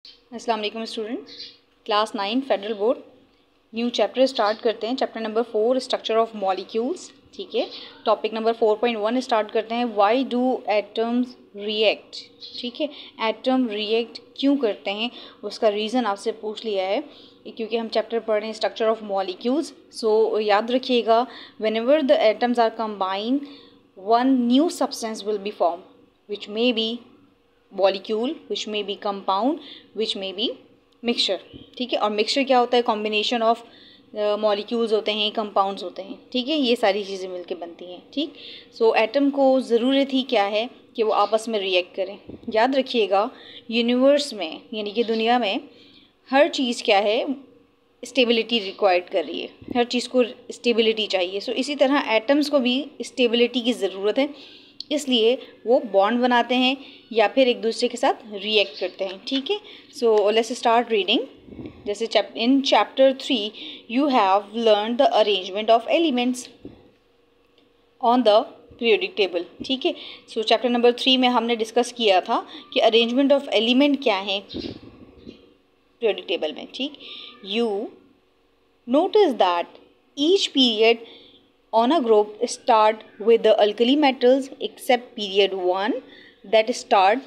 अस्सलाम वालेकुम student, class 9 federal board new chapter start करते हैं। Chapter number 4 structure of molecules. ठीक है, टॉपिक नंबर 4.1 स्टार्ट करते हैं। Why do atoms react. ठीक है, एटम रिएक्ट क्यों करते हैं उसका रीज़न आपसे पूछ लिया है, क्योंकि हम चैप्टर पढ़ रहे हैं स्ट्रक्चर ऑफ मॉलिक्यूल्स। सो याद रखिएगा, whenever the atoms are combined one new substance will be form which may be molecule, which may be compound, which may be mixture. ठीक है, और मिक्सचर क्या होता है? कॉम्बिनेशन ऑफ मॉलिक्यूल्स होते हैं, कंपाउंड्स होते हैं। ठीक है, ये सारी चीज़ें मिलके बनती हैं। ठीक, सो एटम को ज़रूरत ही क्या है कि वो आपस में रिएक्ट करें। याद रखिएगा, यूनिवर्स में यानी कि दुनिया में हर चीज़ क्या है, स्टेबिलिटी रिक्वायर्ड कर रही है। हर चीज़ को स्टेबिलिटी चाहिए। सो इसी तरह एटम्स को भी स्टेबिलिटी की ज़रूरत है, इसलिए वो बॉन्ड बनाते हैं या फिर एक दूसरे के साथ रिएक्ट करते हैं। ठीक है, सो लेट्स स्टार्ट रीडिंग। जैसे in chapter 3 you have learn the arrangement of elements on the periodic table. ठीक है, सो चैप्टर नंबर 3 में हमने डिस्कस किया था कि अरेंजमेंट ऑफ एलिमेंट क्या है पीरियोडिक टेबल में। ठीक, you notice that each period on a group start with the alkali metals except period 1 that start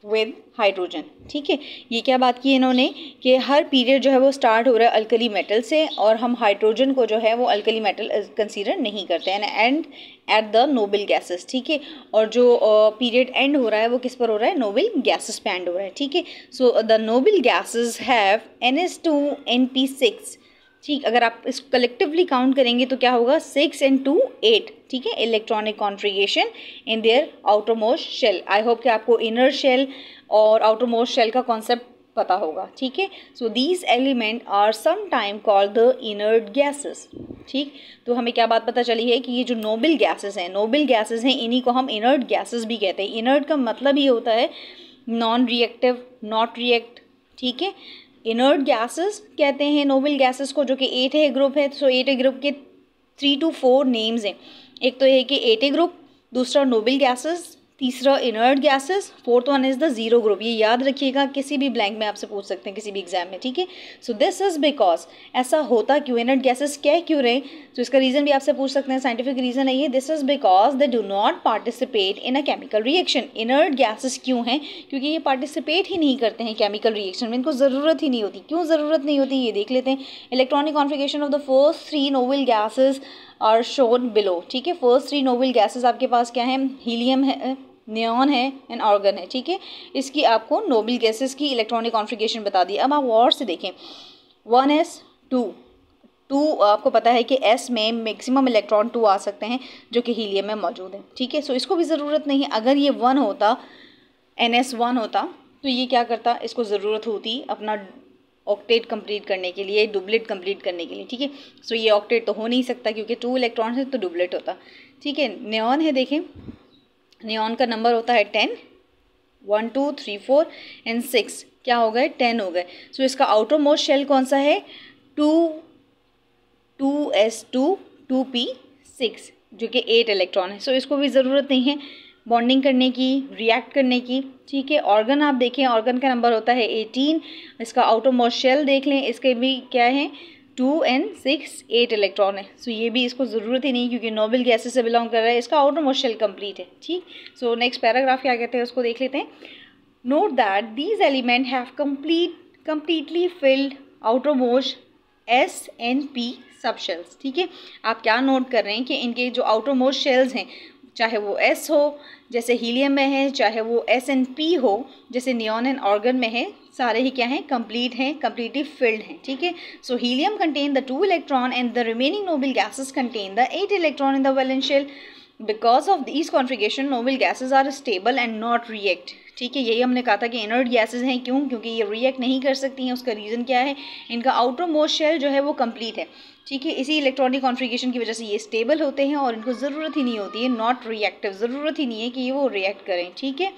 with hydrogen। ठीक है, ये क्या बात की इन्होंने कि हर पीरियड जो है वो स्टार्ट हो रहा है अल्कली मेटल से, और हम हाइड्रोजन को जो है वो अल्कली मेटल कंसीडर नहीं करते हैं, and at the noble gases. ठीक है, और जो पीरियड एंड हो रहा है वो किस पर हो रहा है? नोबल गैसेस पे एंड हो रहा है। ठीक है, so the noble gases have NS2 NP6। ठीक, अगर आप इस कलेक्टिवली काउंट करेंगे तो क्या होगा? 6 and 2 8। ठीक है, electronic configuration in their outermost shell. I hope कि आपको इनर शेल और आउटर मोस्ट शेल का कॉन्सेप्ट पता होगा। ठीक है, so these element are some time called the inert gases. ठीक, तो हमें क्या बात पता चली है कि ये जो नोबल गैसेस हैं, इन्हीं को हम इनर्ट गैसेस भी कहते हैं। इनर्ट का मतलब ही होता है नॉन रिएक्टिव, नॉट रिएक्ट। ठीक है, इनर्ट गैसेस कहते हैं नोबल गैसेस को, जो कि 8 है ग्रुप है। सो 8 ग्रुप के 3 to 4 नेम्स हैं। एक तो है कि 8 ग्रुप, दूसरा नोबल गैसेस, तीसरा inert gases, fourth one is the zero group. ये याद रखिएगा, किसी भी ब्लैंक में आपसे पूछ सकते हैं, किसी भी एग्जाम में। ठीक है, सो दिस इज़ बिकॉज, ऐसा होता क्यों, इनर्ट गैसेस कह क्यों रहे, तो इसका रीज़न भी आपसे पूछ सकते हैं। साइंटिफिक रीज़न है ये, this is because they do not participate in a chemical reaction. Inert gases क्यों हैं? क्योंकि ये पार्टिसिपेट ही नहीं करते हैं केमिकल रिएक्शन में, इनको ज़रूरत ही नहीं होती। क्यों ज़रूरत नहीं होती ये देख लेते हैं। Electronic configuration of the first 3 noble gases are shown below. ठीक है, फर्स्ट 3 नोबल गैसेस आपके पास क्या है? हीलियम है, नियॉन है एंड आर्गन है। ठीक है, इसकी आपको नोबल गैसेस की इलेक्ट्रॉनिक कॉन्फ़िगरेशन बता दी। अब आप और से देखें, 1s2 आपको पता है कि S में मैक्सिमम इलेक्ट्रॉन 2 आ सकते हैं, जो कि हीलियम में मौजूद है। ठीक है, सो इसको भी ज़रूरत नहीं है। अगर ये 1 होता, NS1 होता, तो ये क्या करता? इसको ज़रूरत होती अपना ऑक्टेट कंप्लीट करने के लिए, डुबलेट कंप्लीट करने के लिए। ठीक है, सो ये ऑक्टेट तो हो नहीं सकता क्योंकि 2 इलेक्ट्रॉन है, तो डुबलेट होता। ठीक है, नियॉन है, देखें नियॉन का नंबर होता है 10, 1 2 3 4 एंड 6 क्या हो गए? 10 हो गए। सो इसका आउटर मोस्ट शेल कौन सा है? 2s2 2p6, जो कि 8 इलेक्ट्रॉन है। सो इसको भी ज़रूरत नहीं है बॉन्डिंग करने की, रिएक्ट करने की। ठीक है, ऑर्गन आप देखें, ऑर्गन का नंबर होता है 18। इसका आउटर मोस्ट शेल देख लें, इसके भी क्या है? 2 and 6 8 इलेक्ट्रॉन है। सो ये भी इसको ज़रूरत ही नहीं, क्योंकि नोबल गैसेस से बिलोंग कर रहा है। इसका आउटर मोस्ट शेल कंप्लीट है। ठीक, सो नेक्स्ट पैराग्राफ क्या कहते हैं उसको देख लेते हैं। Note that these element have completely filled outer most S and P subshells. ठीक है, आप क्या नोट कर रहे हैं कि इनके जो आउटर मोस्ट शेल्स हैं, चाहे वो S हो जैसे हीलियम में है, चाहे वो S and P हो जैसे नियॉन एंड आर्गन में है, सारे ही क्या हैं? कंप्लीट हैं, कंप्लीटली फिल्ड हैं। ठीक है, so helium contain the 2 electron and the remaining noble gases contain the 8 electron in the valence shell. Because of these configuration noble gases are stable and not react. ठीक है, यही हमने कहा था कि इनर्ट गैसेस हैं। क्यों? क्योंकि ये रिएक्ट नहीं कर सकती हैं। उसका रीज़न क्या है? इनका आउटर मोस्ट शेल जो है वो कंप्लीट है। ठीक है, इसी इलेक्ट्रॉनिक कॉन्फ़िगरेशन की वजह से ये स्टेबल होते हैं और इनको ज़रूरत ही नहीं होती है नॉट रिएक्टिव, ज़रूरत ही नहीं है कि ये वो रिएक्ट करें। ठीक है,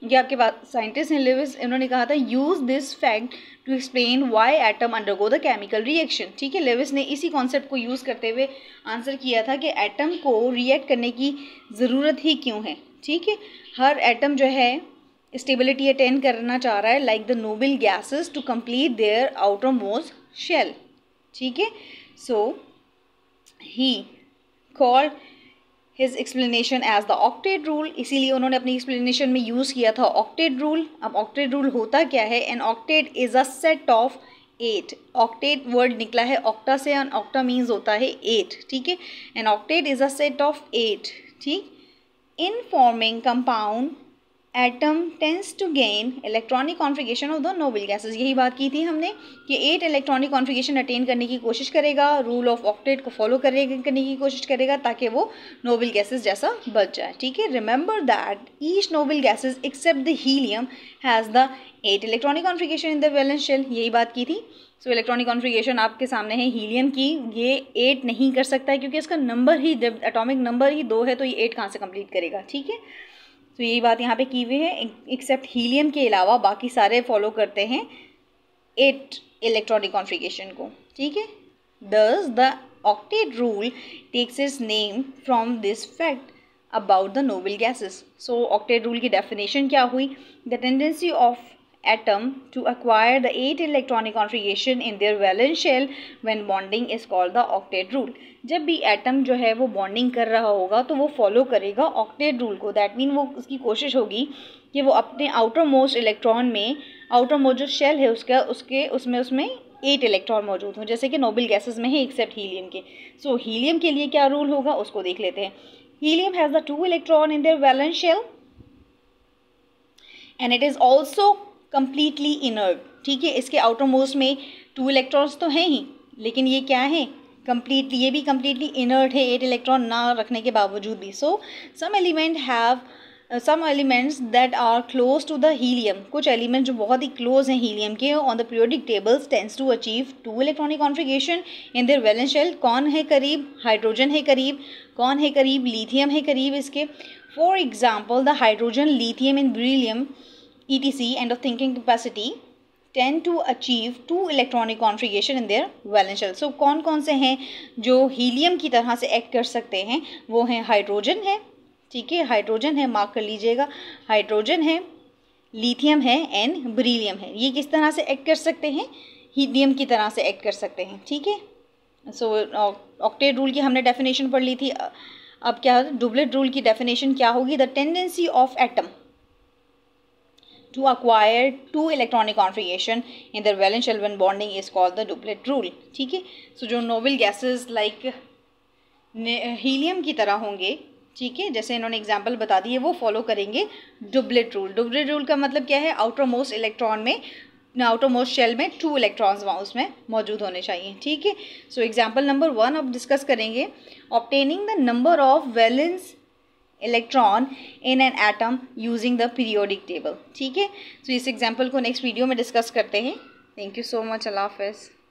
ये आपके पास साइंटिस्ट हैं लेविस, इन्होंने कहा था use this fact to explain why atom undergo the chemical reaction. ठीक है, लेविस ने इसी कॉन्सेप्ट को यूज़ करते हुए आंसर किया था कि एटम को रिएक्ट करने की ज़रूरत ही क्यों है। ठीक है, हर एटम जो है स्टेबिलिटी अटेन करना चाह रहा है like the noble gases to complete their outermost shell, ठीक है। So he called his explanation as the octet rule, इसीलिए उन्होंने अपनी एक्सप्लेनेशन में यूज़ किया था ऑक्टेट रूल। अब ऑक्टेट रूल होता क्या है? An octet is a set of 8, octet word निकला है ऑक्टा से, एंड ऑक्टा मीन्स होता है 8, ठीक है। An octet is a set of 8, ठीक। In forming compound atom tends to gain electronic configuration of the noble gases, यही बात की थी हमने कि 8 इलेक्ट्रॉनिक कॉन्फ़िगरेशन अटेन करने की कोशिश करेगा, रूल ऑफ ऑक्टेट को फॉलो करने की कोशिश करेगा ताकि वो नोबल गैसेस जैसा बच जाए, ठीक है। Remember that each noble gases except the helium has the 8 electronic configuration in the valence shell, यही बात की थी। सो इलेक्ट्रॉनिक कॉन्फ़िगरेशन आपके सामने है हीलियम की, ये 8 नहीं कर सकता है क्योंकि इसका नंबर ही, एटॉमिक नंबर ही 2 है, तो ये 8 कहाँ से कंप्लीट करेगा, ठीक है। तो यही बात यहाँ पे की हुई है, एक्सेप्ट हीलियम के अलावा बाकी सारे फॉलो करते हैं 8 इलेक्ट्रॉनिक कॉन्फ़िगरेशन को, ठीक है। Thus the octet rule takes its name from this fact about the noble gases. So octet rule की definition क्या हुई? The tendency of atom to acquire the 8 electronic configuration in their valence shell when bonding is called the octet rule. जब भी atom जो है वो bonding कर रहा होगा तो वो फॉलो करेगा ऑक्टेट रूल को। दैट मीन वो उसकी कोशिश होगी कि वो अपने आउटर मोस्ट इलेक्ट्रॉन में, आउटर मोस्ट जो शेल है उसमें 8 इलेक्ट्रॉन मौजूद हों, जैसे कि नोबल गैसेस में है एक्सेप्ट हीलियम के। सो हीलियम के लिए क्या रूल होगा उसको देख लेते हैं। Helium has the 2 electron in their valence shell and it is also completely inert, ठीक है। इसके आउटर मोस्ट में 2 इलेक्ट्रॉन्स तो हैं ही, लेकिन ये क्या है? कम्प्लीटली, ये भी कम्प्लीटली इनर्ट है 8 इलेक्ट्रॉन ना रखने के बावजूद भी। So some elements that are close to the helium, कुछ एलिमेंट जो बहुत ही क्लोज हैं हीलियम के on the periodic tables tends to achieve 2 electronic configuration in their valence shell. कौन है करीब? हाइड्रोजन है करीब। कौन है करीब? लिथियम है करीब इसके। For example the hydrogen, lithium and beryllium ETC end of thinking capacity tend to achieve 2 electronic configuration in their valence shell. So कौन कौन से हैं जो हीलियम की तरह से एक्ट कर सकते हैं? वो हैं हाइड्रोजन है, ठीक है, हाइड्रोजन है, मार्क कर लीजिएगा, हाइड्रोजन है, लिथियम है एंड बेरिलियम है। ये किस तरह से एक्ट कर सकते हैं? हीलियम की तरह से एक्ट कर सकते हैं, ठीक है। सो ऑक्टेट रूल की हमने डेफिनेशन पढ़ ली थी। अब क्या, डुप्लेट रूल की डेफिनेशन क्या होगी? The tendency of atom to acquire 2 electronic configuration in their valence shell when bonding is called the duplet rule, ठीक है। सो जो नोबल गैसेस लाइक हीलियम की तरह होंगे, ठीक है, जैसे इन्होंने एग्जांपल बता दिए, वो फॉलो करेंगे डुप्लेट रूल। डुप्लेट रूल का मतलब क्या है? आउटर मोस्ट इलेक्ट्रॉन में, आउटर मोस्ट शेल में 2 इलेक्ट्रॉन्स वहाँ उसमें मौजूद होने चाहिए, ठीक है। सो एग्जाम्पल नंबर 1 अब डिस्कस करेंगे। Obtaining the number of valence electron in an atom using the periodic table, ठीक है। सो इस एग्जाम्पल को नेक्स्ट वीडियो में डिस्कस करते हैं। Thank you so much. अल्लाह हाफ़िज़।